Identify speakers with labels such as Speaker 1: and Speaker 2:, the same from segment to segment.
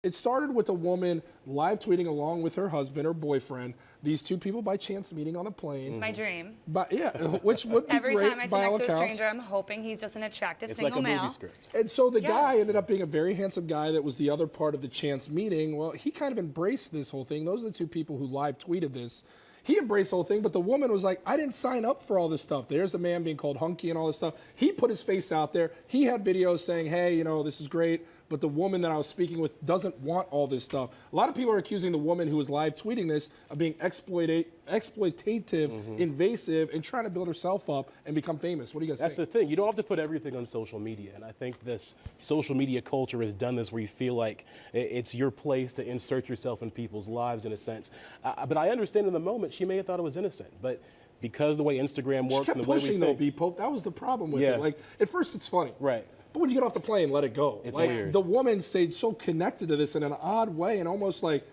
Speaker 1: It started with a woman live tweeting along with her husband or boyfriend, these two people by chance meeting on a plane.
Speaker 2: My dream.
Speaker 1: But yeah, which would be
Speaker 2: Every
Speaker 1: great
Speaker 2: time I sit
Speaker 1: by all
Speaker 2: next to a
Speaker 1: accounts.
Speaker 2: stranger, I'm hoping he's just an attractive
Speaker 3: It's
Speaker 2: single
Speaker 3: like a
Speaker 2: male.
Speaker 3: movie script.
Speaker 1: And so the guy
Speaker 2: Yes.
Speaker 1: ended up being a very handsome guy that was the other part of the chance meeting. Well, he kind of embraced this whole thing. Those are the two people who live tweeted this. He embraced the whole thing, but the woman was like, I didn't sign up for all this stuff. There's the man being called hunky and all this stuff. He put his face out there. He had videos saying, hey, you know, this is great, but the woman that I was speaking with doesn't want all this stuff. A lot of people are accusing the woman who was live tweeting this of being exploitative, invasive, and trying to build herself up and become famous. What do you guys
Speaker 3: That's
Speaker 1: think?
Speaker 3: the thing. You don't have to put everything on social media. And I think this social media culture has done this where you feel like it's your place to insert yourself in people's lives in a sense. But I understand in the moment, she may have thought it was innocent. But because the way Instagram works
Speaker 1: She kept
Speaker 3: and the way we
Speaker 1: pushing though,
Speaker 3: think,
Speaker 1: B-Pope. That was the problem with
Speaker 3: Yeah.
Speaker 1: it. Like, at first it's funny.
Speaker 3: Right.
Speaker 1: But when you get off the plane, let it go.
Speaker 3: It's
Speaker 1: like,
Speaker 3: weird.
Speaker 1: The woman stayed so connected to this in an odd way and almost like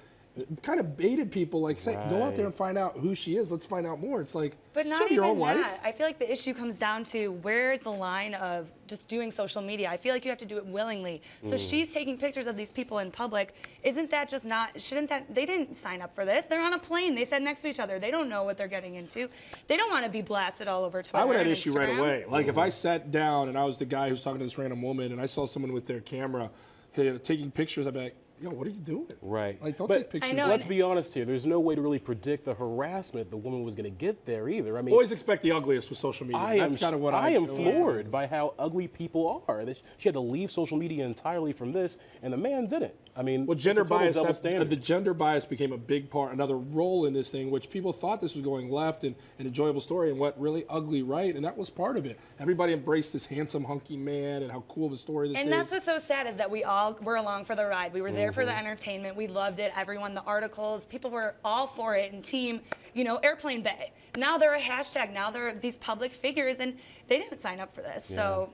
Speaker 1: kind of baited people, like, say, go out there and find out who she is. Let's find out more. It's like,
Speaker 2: But
Speaker 1: you
Speaker 2: not
Speaker 1: have your
Speaker 2: even
Speaker 1: own
Speaker 2: that.
Speaker 1: life.
Speaker 2: I feel like the issue comes down to where's the line of just doing social media. I feel like you have to do it willingly. So she's taking pictures of these people in public. Isn't that just not, shouldn't that, they didn't sign up for this. They're on a plane. They sat next to each other. They don't know what they're getting into. They don't want to be blasted all over Twitter.
Speaker 1: I would have
Speaker 2: and
Speaker 1: issue right
Speaker 2: Instagram.
Speaker 1: away. Like, if I sat down and I was the guy who's talking to this random woman and I saw someone with their camera taking pictures, I'd be like, yo, what are you doing?
Speaker 3: Right.
Speaker 1: Like, don't
Speaker 3: But
Speaker 1: take pictures.
Speaker 2: I know,
Speaker 3: let's be honest here. There's no way to really predict the harassment the woman was going to get there either. I mean,
Speaker 1: Always expect the ugliest with social media. That's kind of what
Speaker 3: I am floored by how ugly people are. She had to leave social media entirely from this, and the man didn't. I mean,
Speaker 1: Well, gender
Speaker 3: it's a total
Speaker 1: bias,
Speaker 3: double standard.
Speaker 1: the gender bias became a big part, another role in this thing, which people thought this was going left and an enjoyable story and went really ugly right, and that was part of it. Everybody embraced this handsome, hunky man and how cool of a story this is.
Speaker 2: And that's what's so sad is that we all were along for the ride. We were there for the entertainment. We loved it. Everyone, the articles, people were all for it and team, you know, Airplane Bay. Now they're a hashtag. Now they're these public figures and they didn't sign up for this. So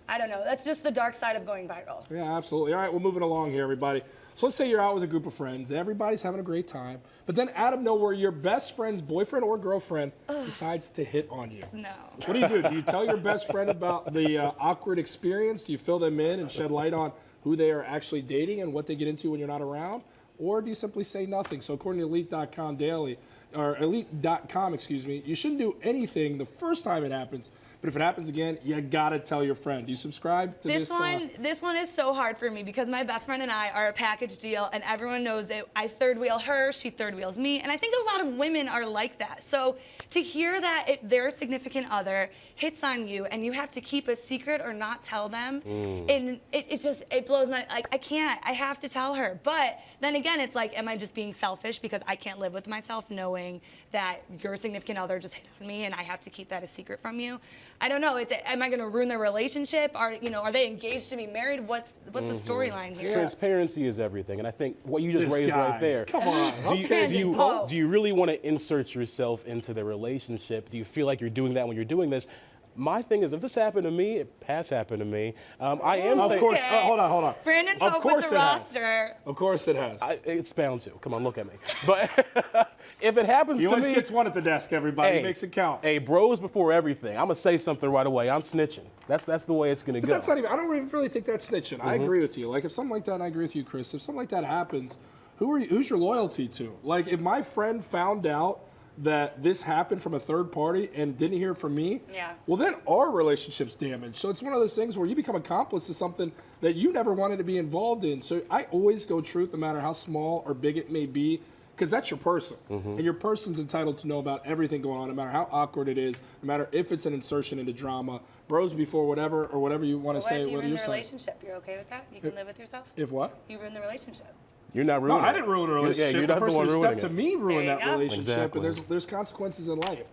Speaker 2: I don't know. That's just the dark side of going viral.
Speaker 1: Yeah, absolutely. All right, we're moving along here, everybody. So let's say you're out with a group of friends. Everybody's having a great time. But then out of nowhere, your best friend's boyfriend or girlfriend decides to hit on you.
Speaker 2: No.
Speaker 1: What do you do? Do you tell your best friend about the awkward experience? Do you fill them in and shed light on who they are actually dating and what they get into when you're not around? Or do you simply say nothing? So according to Elite.com daily, or Elite.com, excuse me, you shouldn't do anything the first time it happens. But if it happens again, you gotta tell your friend. Do you subscribe to this?
Speaker 2: This one is so hard for me because my best friend and I are a package deal and everyone knows it. I third wheel her, she third wheels me. And I think a lot of women are like that. So to hear that if their significant other hits on you and you have to keep a secret or not tell them, and it blows my, like, I can't, I have to tell her. But then again, it's like, am I just being selfish because I can't live with myself knowing that your significant other just hit on me and I have to keep that a secret from you? I don't know. Am I going to ruin their relationship? Are they engaged to be married? What's the storyline here?
Speaker 3: Transparency is everything, and I think what you just
Speaker 1: This
Speaker 3: raised
Speaker 1: guy.
Speaker 3: right there.
Speaker 1: Come on.
Speaker 3: Do you really want to insert yourself into the relationship? Do you feel like you're doing that when you're doing this? My thing is, if this happened to me, it has happened to me. I am saying,
Speaker 1: Of course. Hold on.
Speaker 2: Brandon
Speaker 1: Of
Speaker 2: Pope
Speaker 1: course
Speaker 2: with the
Speaker 1: it has.
Speaker 2: roster.
Speaker 1: Of course it has.
Speaker 3: it's bound to. Come on, look at me. But if it happens
Speaker 1: He
Speaker 3: to
Speaker 1: always
Speaker 3: me,
Speaker 1: gets one at the desk, everybody. He makes it count.
Speaker 3: Hey, bros before everything. I'm gonna say something right away. I'm snitching. That's the way it's gonna
Speaker 1: But
Speaker 3: go.
Speaker 1: that's not even, I don't even really think that's snitching. I agree with you. Like, if something like that, and I agree with you, Chris, if something like that happens, who's your loyalty to? Like, if my friend found out that this happened from a third party and didn't hear from me, well, then our relationship's damaged. So it's one of those things where you become accomplice to something that you never wanted to be involved in. So I always go truth, no matter how small or big it may be, because that's your person. And your person's entitled to know about everything going on, no matter how awkward it is, no matter if it's an insertion into drama, bros before whatever, or whatever you want to
Speaker 2: What
Speaker 1: say.
Speaker 2: if you ruin the
Speaker 1: saying.
Speaker 2: relationship? You're okay with that? You can live with yourself?
Speaker 1: If what?
Speaker 2: You ruin the relationship.
Speaker 3: You're not
Speaker 1: No,
Speaker 3: ruining it.
Speaker 1: I didn't ruin a relationship.
Speaker 3: You're
Speaker 1: the
Speaker 3: not the
Speaker 1: person
Speaker 3: one
Speaker 1: who
Speaker 3: ruining
Speaker 1: stepped to
Speaker 3: it.
Speaker 1: me ruined
Speaker 2: There you
Speaker 1: that
Speaker 2: go.
Speaker 1: relationship,
Speaker 3: Exactly.
Speaker 1: and there's consequences in life.